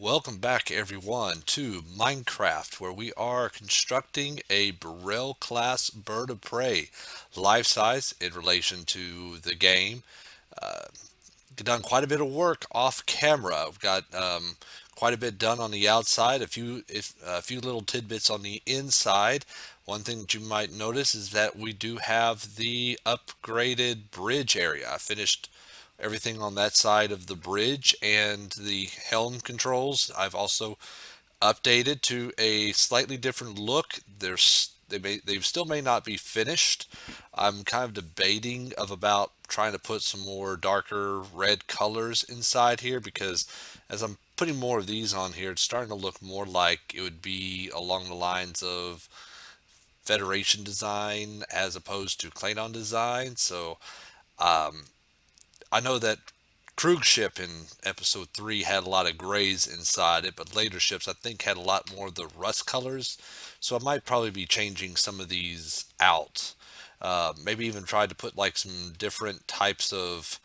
Welcome back, everyone, to Minecraft, where we are constructing a Burrell class bird of prey, life size in relation to the game. Uh, Done quite a bit of work off camera. We've got quite a bit done on the outside, a few little tidbits on the inside. One thing that you might notice is that we do have the upgraded bridge area. I finished everything on that side of the bridge and the helm controls. I've also updated to a slightly different look. They still may not be finished. I'm kind of debating of about trying to put some more darker red colors inside here because as I'm putting more of these on here, it's starting to look more like it would be along the lines of Federation design as opposed to Klingon design. So I know that Krug ship in episode 3 had a lot of grays inside it, but later ships I think had a lot more of the rust colors. So I might probably be changing some of these out. Maybe even try to put like some different types of,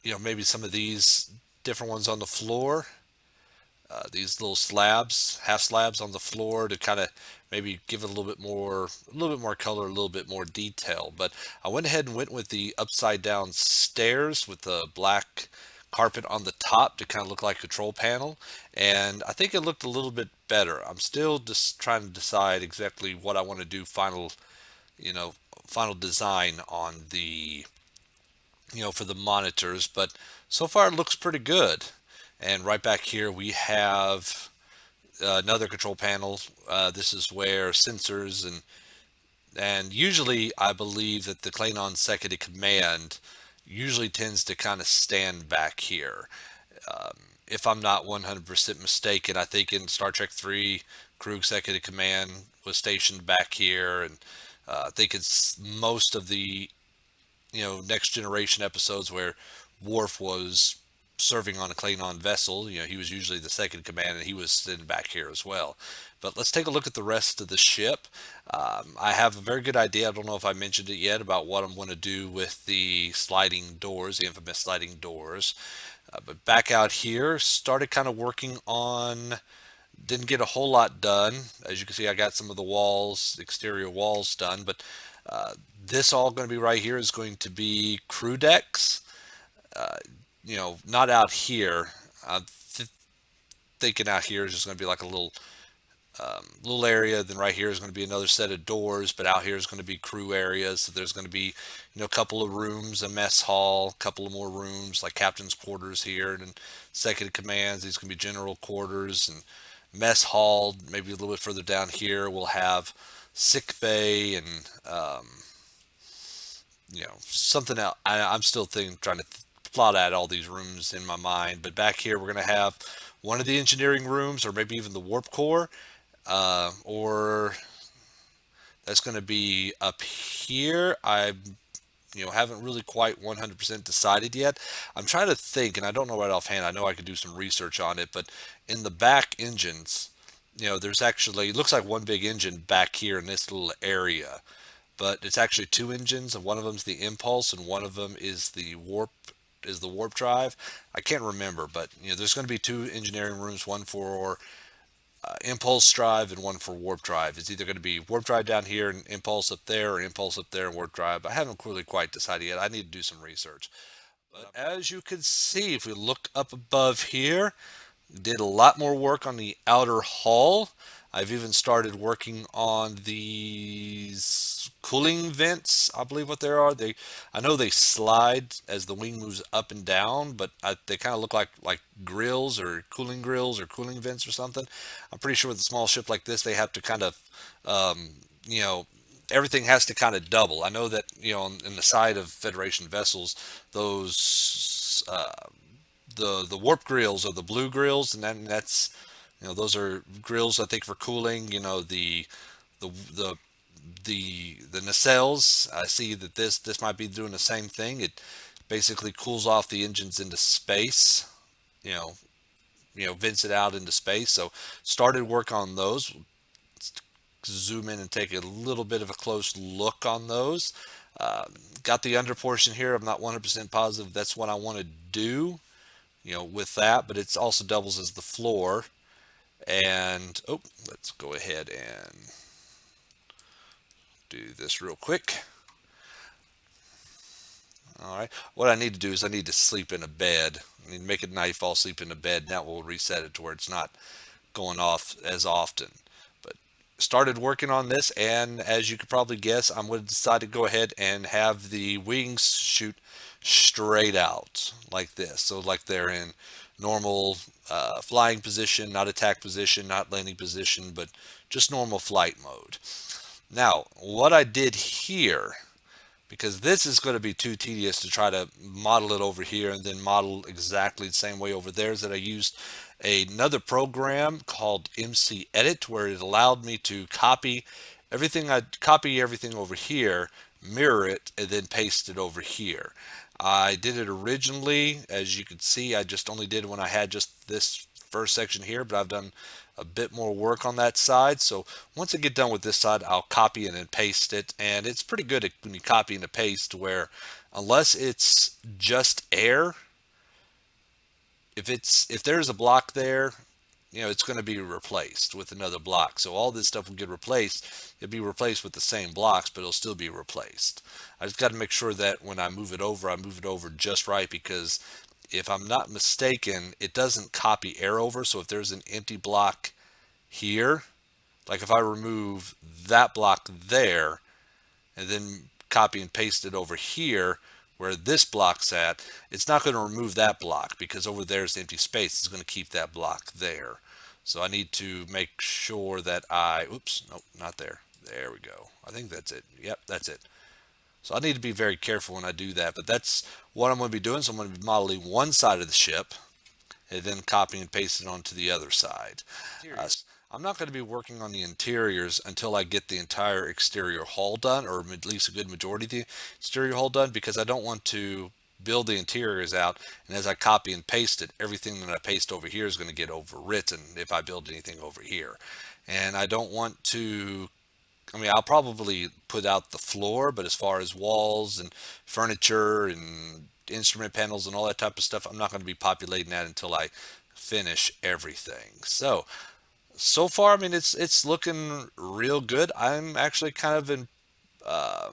maybe some of these different ones on the floor. These little slabs, half slabs on the floor to kind of maybe give it a little bit more color, a little bit more detail. But I went ahead and went with the upside down stairs with the black carpet on the top to kind of look like a control panel. And I think it looked a little bit better. I'm still just trying to decide exactly what I want to do you know, final design on for the monitors, but so far it looks pretty good. And right back here we have another control panel. This is where sensors and usually I believe that the Klingon second in command usually tends to kind of stand back here. If I'm not 100% mistaken, I think in Star Trek 3, Krug second in command was stationed back here, and I think it's most of the next generation episodes where Worf was serving on a Klingon vessel. He was usually the second in command, and he was sitting back here as well. But let's take a look at the rest of the ship. I have a very good idea. I don't know if I mentioned it yet about what I'm going to do with the sliding doors, the infamous sliding doors. But back out here, started kind of working on. Didn't get a whole lot done. As you can see, I got some of the walls, exterior walls done, but this all going to be right here is going to be crew decks. Not out here. I'm thinking out here is just going to be like a little area. Then right here is going to be another set of doors, but out here is going to be crew areas. So there's going to be, a couple of rooms, a mess hall, a couple of more rooms like captain's quarters here, and then second in commands. These can be general quarters and mess hall. Maybe a little bit further down here, we'll have sick bay and something else. I'm still trying to plot out all these rooms in my mind. But back here, we're going to have one of the engineering rooms, or maybe even the warp core, or that's going to be up here. I haven't really quite 100% decided yet. I'm trying to think, and I don't know right offhand. I know I could do some research on it, but in the back engines, there's actually, it looks like one big engine back here in this little area, but it's actually two engines, and one of them's the impulse, and one of them is the warp drive. I can't remember, but there's going to be two engineering rooms, one for impulse drive and one for warp drive. It's either going to be warp drive down here and impulse up there, or impulse up there and warp drive. I haven't really quite decided yet. I need to do some research. But as you can see, if we look up above here, did a lot more work on the outer hull. I've even started working on these cooling vents. I believe what they are. I know they slide as the wing moves up and down, but they kind of look like grills or cooling vents or something. I'm pretty sure with a small ship like this, they have to kind of, you know, everything has to kind of double. I know that in the side of Federation vessels, those the warp grills are the blue grills, and then that's those are grills I think for cooling. The the the nacelles. I see that this might be doing the same thing. It basically cools off the engines into space. You know, vents it out into space. So started work on those. Zoom in and take a little bit of a close look on those. Got the under portion here. I'm not 100% positive that's what I want to do. with that, but it also doubles as the floor. And oh, let's go ahead and do this real quick. All right. What I need to do is I need to sleep in a bed. I need to make it a night, fall asleep in a bed. And that will reset it to where it's not going off as often. But started working on this, and as you could probably guess, I'm going to decide to go ahead and have the wings shoot straight out like this. So like they're in normal flying position, not attack position, not landing position, but just normal flight mode. Now, what I did here, because this is going to be too tedious to try to model it over here and then model exactly the same way over there, is that I used another program called MC Edit, where it allowed me to copy everything over here, mirror it, and then paste it over here. I did it originally, as you can see, I just only did when I had just this first section here, but I've done a bit more work on that side. So once I get done with this side, I'll copy it and paste it. And it's pretty good when you copy and paste, where unless it's just air, if there's a block there, it's going to be replaced with another block. So all this stuff will get replaced. It'll be replaced with the same blocks, but it'll still be replaced. I just got to make sure that when I move it over, I move it over just right, because if I'm not mistaken, it doesn't copy air over. So if there's an empty block here, like if I remove that block there and then copy and paste it over here where this block's at, it's not going to remove that block, because over there is empty space. It's going to keep that block there. So I need to make sure that oops, nope, not there. There we go. I think that's it. Yep, that's it. So I need to be very careful when I do that, but that's what I'm going to be doing. So I'm going to be modeling one side of the ship and then copying and pasting it onto the other side. I'm not going to be working on the interiors until I get the entire exterior hull done, or at least a good majority of the exterior hull done, because I don't want to build the interiors out, and as I copy and paste it, everything that I paste over here is going to get overwritten if I build anything over here. And I don't want to, I'll probably put out the floor, but as far as walls and furniture and instrument panels and all that type of stuff, I'm not going to be populating that until I finish everything. So far, it's looking real good. I'm actually kind of in a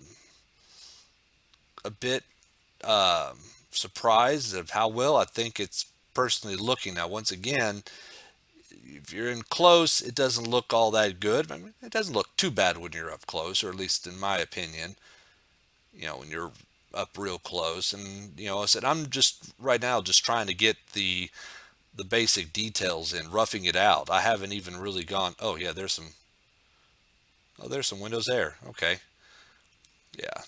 bit surprised of how well I think it's personally looking. Now, once again, if you're in close, it doesn't look all that good. It doesn't look too bad when you're up close, or at least in my opinion. When you're up real close, and I said I'm just right now just trying to get the basic details in, roughing it out. I haven't even really gone. Oh yeah, there's some windows there. Okay, yeah,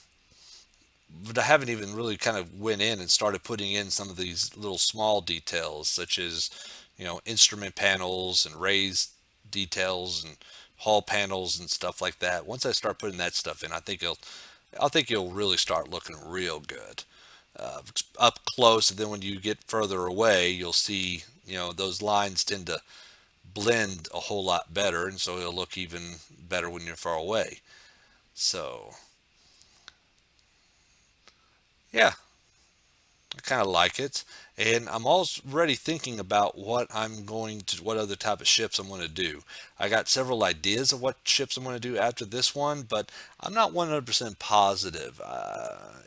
but I haven't even really kind of went in and started putting in some of these little small details, such as instrument panels and raised details and hull panels and stuff like that. Once I start putting that stuff in, I think it'll really start looking real good up close. And then when you get further away, you'll see those lines tend to blend a whole lot better, and so it'll look even better when you're far away. So yeah, I kind of like it, and I'm already thinking about what other type of ships I'm going to do. I got several ideas of what ships I'm going to do after this one, but I'm not 100% positive.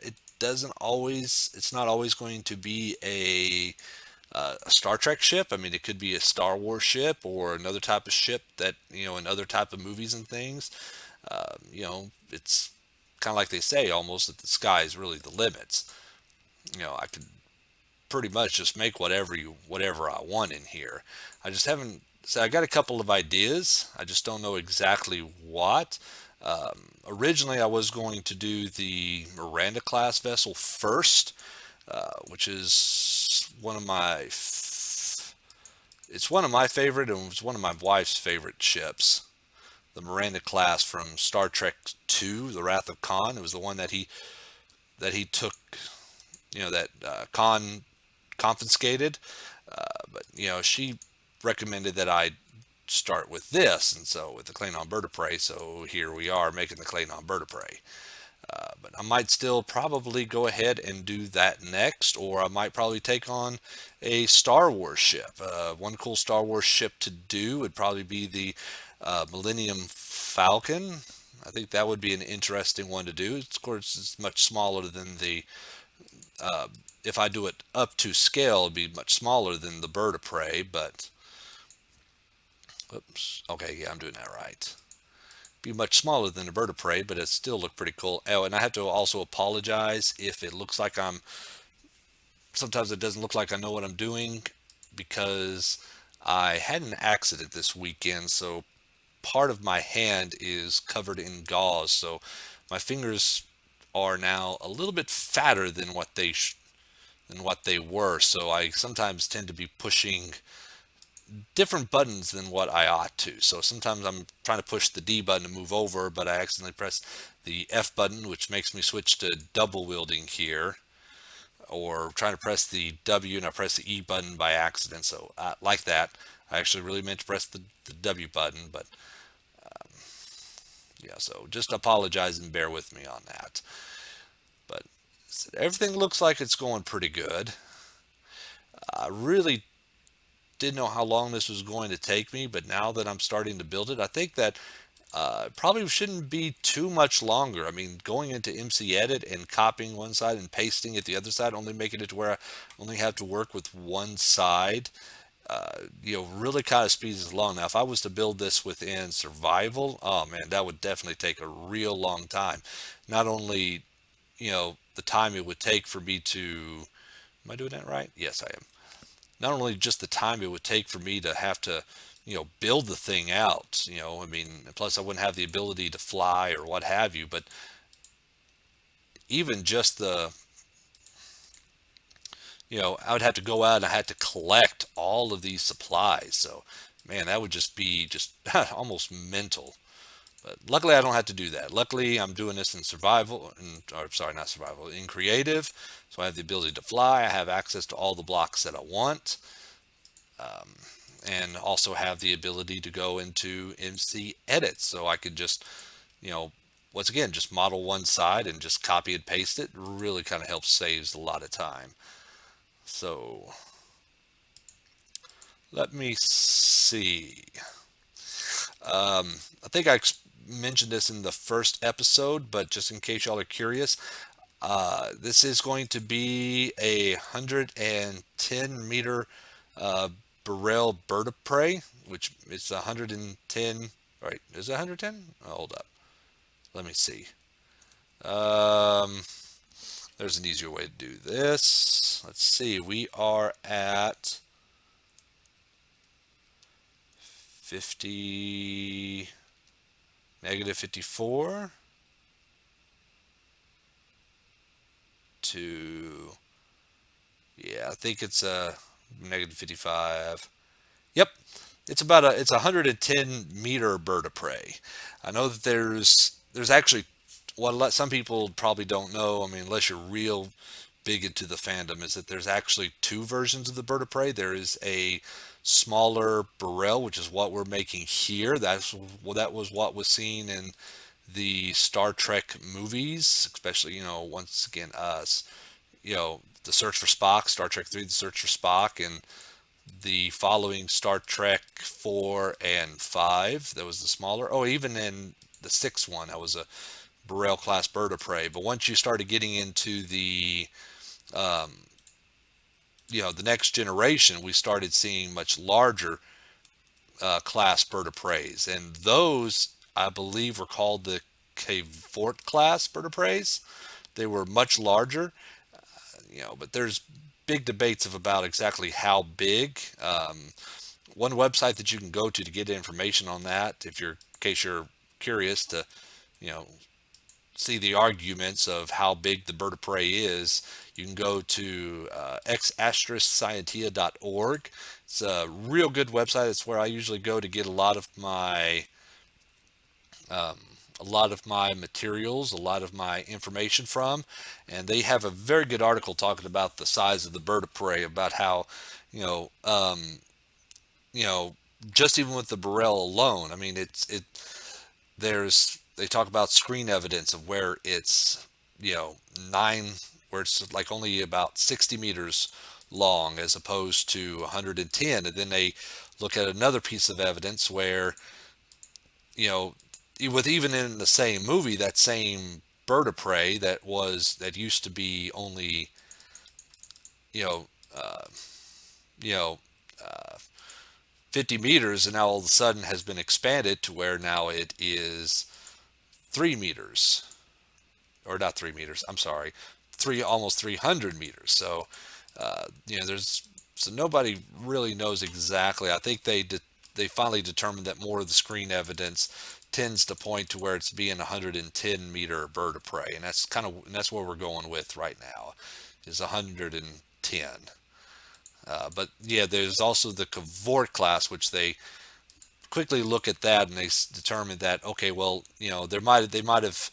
It's not always going to be a Star Trek ship. It could be a Star Wars ship or another type of ship that, in other type of movies and things. It's kind of like they say almost that the sky is really the limits. I could pretty much just make whatever I want in here. I just haven't. So I got a couple of ideas. I just don't know exactly what. Originally, I was going to do the Miranda class vessel first, which is it's one of my favorite, and it's one of my wife's favorite ships. The Miranda class from Star Trek II, The Wrath of Khan. It was the one that he took, that Khan confiscated. But she recommended that I start with this, and so with the Klingon Bird of Prey. So here we are making the Klingon Bird of Prey. But I might still probably go ahead and do that next, or I might probably take on a Star Wars ship. One cool Star Wars ship to do would probably be the Millennium Falcon. I think that would be an interesting one to do. Of course, it's much smaller than the. If I do it up to scale, it'd be much smaller than the Bird of Prey. But oops, okay, yeah, I'm doing that right. Be much smaller than a bird of prey, but it still look pretty cool. Oh, and I have to also apologize if it looks like I'm. Sometimes it doesn't look like I know what I'm doing because I had an accident this weekend, so part of my hand is covered in gauze, so my fingers are now a little bit fatter than what they were. So I sometimes tend to be pushing different buttons than what I ought to. So sometimes I'm trying to push the D button to move over, but I accidentally press the F button, which makes me switch to double wielding here, or trying to press the W and I press the E button by accident. So like that, I actually really meant to press the W button, but yeah, so just apologize and bear with me on that. But everything looks like it's going pretty good. I really didn't know how long this was going to take me, but now that I'm starting to build it, I think that probably shouldn't be too much longer. I mean, going into MC Edit and copying one side and pasting it the other side, only making it to where I only have to work with one side, really kind of speeds it along. Now, if I was to build this within survival, oh man, that would definitely take a real long time. Not only, the time it would take for me to, am I doing that right? Yes, I am. Not only just the time it would take for me to have to, build the thing out, I mean, plus I wouldn't have the ability to fly or what have you, but even just I would have to go out and I had to collect all of these supplies. So, man, that would just be just almost mental. But luckily, I don't have to do that. Luckily, I'm doing this in survival, or sorry, not survival, in creative. So I have the ability to fly. I have access to all the blocks that I want, and also have the ability to go into MC Edit. So I could just, you know, once again, just model one side and just copy and paste it. Really kind of helps saves a lot of time. So let me see. I think I mentioned this in the first episode, but just in case y'all are curious, this is going to be a 110-meter uh, Burrell Bird of Prey, which is 110. Right? Is it 110? Oh, hold up. Let me see. Um, there's an easier way to do this. Let's see. We are at 50, negative 54 to, yeah, I think it's a negative 55. Yep, it's a 110-meter bird of prey. I know that there's actually what some people probably don't know. I mean, unless you're real big into the fandom, is that there's actually two versions of the bird of prey. There is a smaller Burrell, which is what we're making here. That was what was seen in the Star Trek movies, especially once again us. The Search for Spock, Star Trek 3, The Search for Spock, and the following Star Trek 4 and 5. That was the smaller. Oh, even in the sixth one, that was a Burrell class bird of prey. But once you started getting into the next generation, we started seeing much larger class bird of preys, and those I believe were called the Cavort class bird of preys. They were much larger, but there's big debates of about exactly how big. One website that you can go to get information on that, if you're in case you're curious to, you know, see the arguments of how big the bird of prey is, you can go to x-scientia.org. It's a real good website. It's where I usually go to get um, a lot of my materials, a lot of my information from, and they have a very good article talking about the size of the bird of prey, about how, you know, um, you know, just even with the Burrell alone, I mean, there's they talk about screen evidence of where it's, you know, nine, where it's like only about 60 meters long as opposed to 110. And then they look at another piece of evidence where, you know, with even in the same movie, that same bird of prey that used to be only, you know, uh, you know, uh, 50 meters, and now all of a sudden has been expanded to where now it is 3 meters, or not 3 meters. I'm sorry, almost 300 meters. So, you know, there's so nobody really knows exactly. I think they finally determined that more of the screen evidence tends to point to where it's being 110-meter bird of prey, and that's what we're going with right now, is 110. But yeah, there's also the Cavort class, which they quickly look at that and they determine that, okay, well, you know, they might have,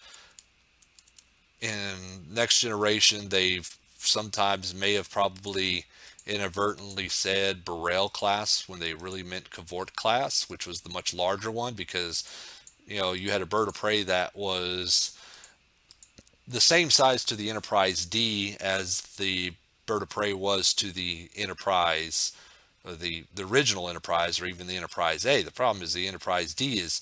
in Next Generation, they've sometimes may have probably inadvertently said Burrell class when they really meant Cavort class, which was the much larger one, because, you know, you had a bird of prey that was the same size to the Enterprise D as the bird of prey was to the Enterprise, or the original Enterprise, or even the Enterprise A. The problem is the Enterprise D is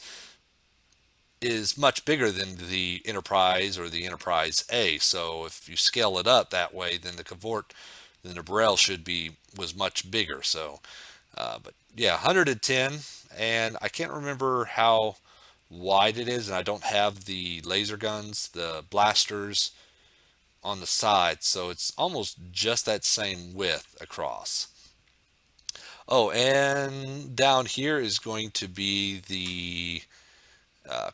much bigger than the Enterprise or the Enterprise A. So if you scale it up that way, then the Burrell was much bigger. So, but yeah, 110, and I can't remember how wide it is, and I don't have the laser guns, the blasters on the side, so it's almost just that same width across. Oh, and down here is going to be the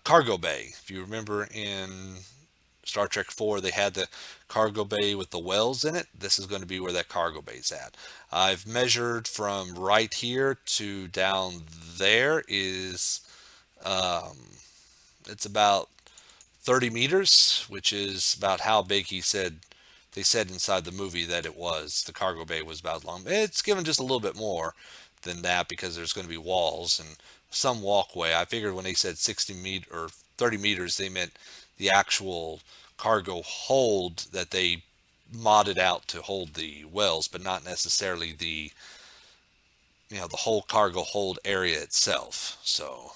cargo bay. If you remember in Star Trek 4, they had the cargo bay with the wells in it. This is going to be where that cargo bay is at. I've measured from right here to down there is, um, it's about 30 meters, which is about how big they said inside the movie that it was. The cargo bay was about long. It's given just a little bit more than that because there's going to be walls and some walkway. I figured when they said 60 meter or 30 meters, they meant the actual cargo hold that they modded out to hold the wells, but not necessarily the whole cargo hold area itself. So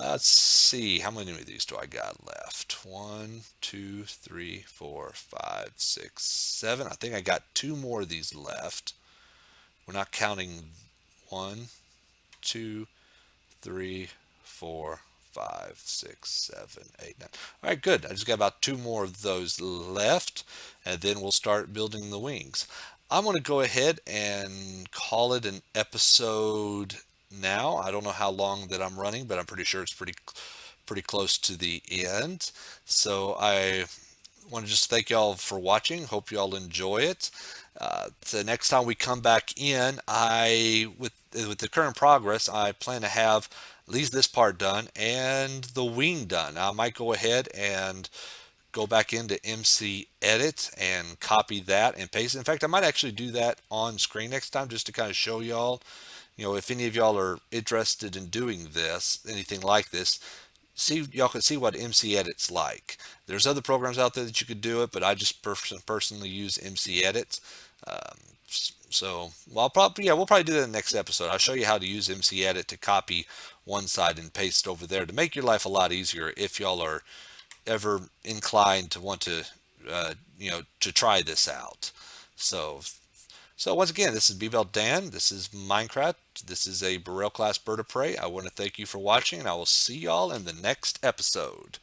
let's see, how many of these do I got left? One, two, three, four, five, six, seven. I think I got two more of these left. We're not counting one, two, three, four, five, six, seven, eight, nine. All right, good. I just got about two more of those left, and then we'll start building the wings. I'm going to go ahead and call it an episode now. I don't know how long that I'm running, but I'm pretty sure it's pretty close to the end. So I want to just thank y'all for watching. Hope y'all enjoy it. The next time we come back in, with the current progress, I plan to have at least this part done and the wing done. I might go ahead and go back into MC Edit and copy that and paste it. In fact, I might actually do that on screen next time just to kind of show y'all, you know, if any of y'all are interested in doing this, anything like this, see y'all can see what MC Edit's like. There's other programs out there that you could do it, but I just personally use MC Edit. Um, so, well, we'll probably do that in the next episode. I'll show you how to use MC Edit to copy one side and paste over there to make your life a lot easier if y'all are ever inclined to want to, to try this out. So, so once again, this is Bebel Dan. This is Minecraft. This is a Burrell class bird of prey. I want to thank you for watching, and I will see y'all in the next episode.